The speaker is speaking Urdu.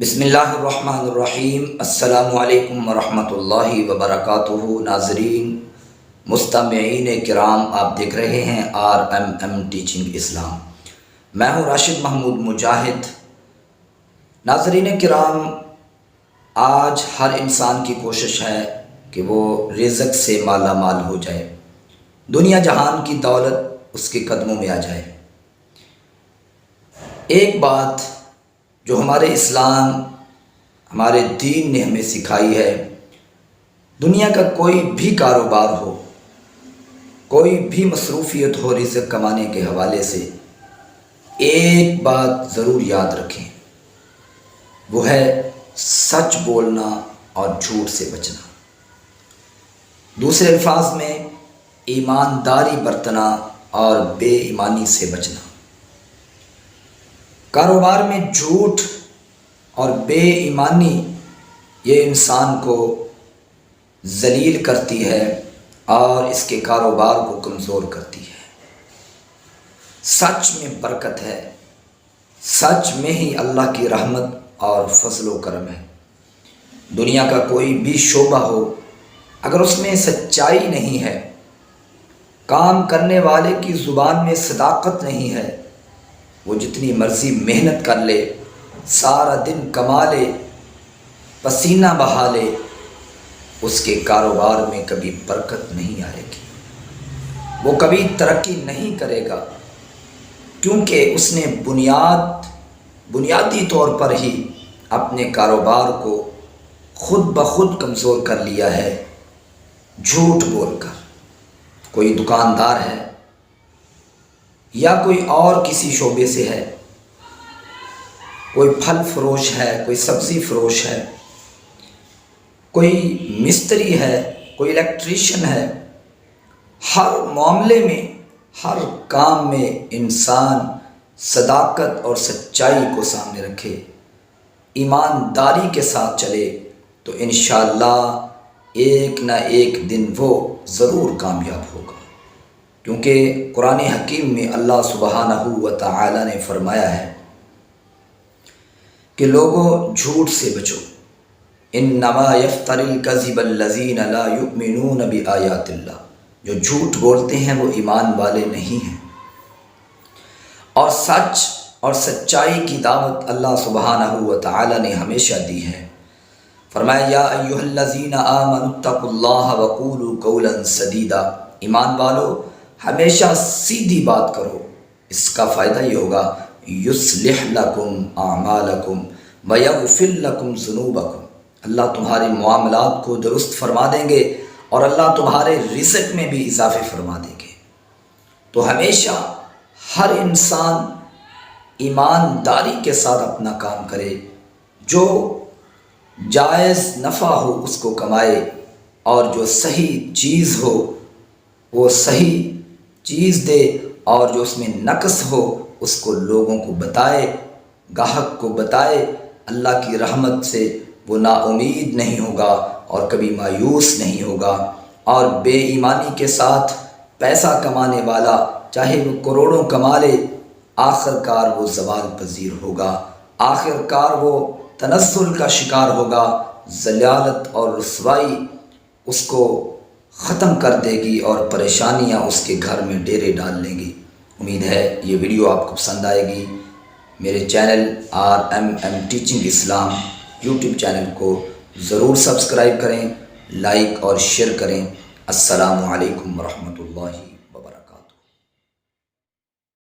بسم اللہ الرحمن الرحیم۔ السلام علیکم ورحمۃ اللہ وبرکاتہ۔ ناظرین، مستمعین کرام، آپ دیکھ رہے ہیں RMM ٹیچنگ اسلام۔ میں ہوں راشد محمود مجاہد۔ ناظرین کرام، آج ہر انسان کی کوشش ہے کہ وہ رزق سے مالا مال ہو جائے، دنیا جہان کی دولت اس کے قدموں میں آ جائے۔ ایک بات جو ہمارے اسلام، ہمارے دین نے ہمیں سکھائی ہے، دنیا کا کوئی بھی کاروبار ہو، کوئی بھی مصروفیت ہو رزق کمانے کے حوالے سے، ایک بات ضرور یاد رکھیں، وہ ہے سچ بولنا اور جھوٹ سے بچنا۔ دوسرے الفاظ میں ایمانداری برتنا اور بے ایمانی سے بچنا۔ کاروبار میں جھوٹ اور بے ایمانی یہ انسان کو ذلیل کرتی ہے اور اس کے کاروبار کو کمزور کرتی ہے۔ سچ میں برکت ہے، سچ میں ہی اللہ کی رحمت اور فضل و کرم ہے۔ دنیا کا کوئی بھی شعبہ ہو، اگر اس میں سچائی نہیں ہے، کام کرنے والے کی زبان میں صداقت نہیں ہے، وہ جتنی مرضی محنت کر لے، سارا دن کما لے، پسینہ بہا لے، اس کے کاروبار میں کبھی برکت نہیں آئے گی، وہ کبھی ترقی نہیں کرے گا، کیونکہ اس نے بنیادی طور پر ہی اپنے کاروبار کو خود بخود کمزور کر لیا ہے، جھوٹ بول کر۔ کوئی دکاندار ہے یا کوئی اور کسی شعبے سے ہے، کوئی پھل فروش ہے، کوئی سبزی فروش ہے، کوئی مستری ہے، کوئی الیکٹریشین ہے، ہر معاملے میں، ہر کام میں انسان صداقت اور سچائی کو سامنے رکھے، ایمانداری کے ساتھ چلے تو انشاءاللہ ایک نہ ایک دن وہ ضرور کامیاب ہوگا۔ کیونکہ قرآن حکیم میں اللہ سبحانہ و تعالی نے فرمایا ہے کہ لوگوں جھوٹ سے بچو، انما یفتری الکذب الذین لا یؤمنون بآیات اللہ، جو جھوٹ بولتے ہیں وہ ایمان والے نہیں ہیں۔ اور سچ اور سچائی کی دعوت اللہ سبحانہ و تعالی نے ہمیشہ دی ہے۔ فرمایا یا ایھا الذین آمنوا اتقوا اللہ وقولوا قولا سدیدا، ایمان والو ہمیشہ سیدھی بات کرو، اس کا فائدہ یہ ہوگا یصلح لکم اعمالکم ویغفر لکم ذنوبکم، اللہ تمہارے معاملات کو درست فرما دیں گے اور اللہ تمہارے رزق میں بھی اضافے فرما دیں گے۔ تو ہمیشہ ہر انسان ایمانداری کے ساتھ اپنا کام کرے، جو جائز نفع ہو اس کو کمائے، اور جو صحیح چیز ہو وہ صحیح چیز دے، اور جو اس میں نقص ہو اس کو لوگوں کو بتائے، گاہک کو بتائے۔ اللہ کی رحمت سے وہ نا امید نہیں ہوگا اور کبھی مایوس نہیں ہوگا۔ اور بے ایمانی کے ساتھ پیسہ کمانے والا چاہے وہ کروڑوں کما لے، آخر کار وہ زوال پذیر ہوگا، آخر کار وہ تنزل کا شکار ہوگا، ذلالت اور رسوائی اس کو ختم کر دے گی اور پریشانیاں اس کے گھر میں ڈیرے ڈال لیں گی۔ امید ہے یہ ویڈیو آپ کو پسند آئے گی۔ میرے چینل RMM ٹیچنگ اسلام یوٹیوب چینل کو ضرور سبسکرائب کریں، لائک اور شیئر کریں۔ السلام علیکم ورحمۃ اللہ۔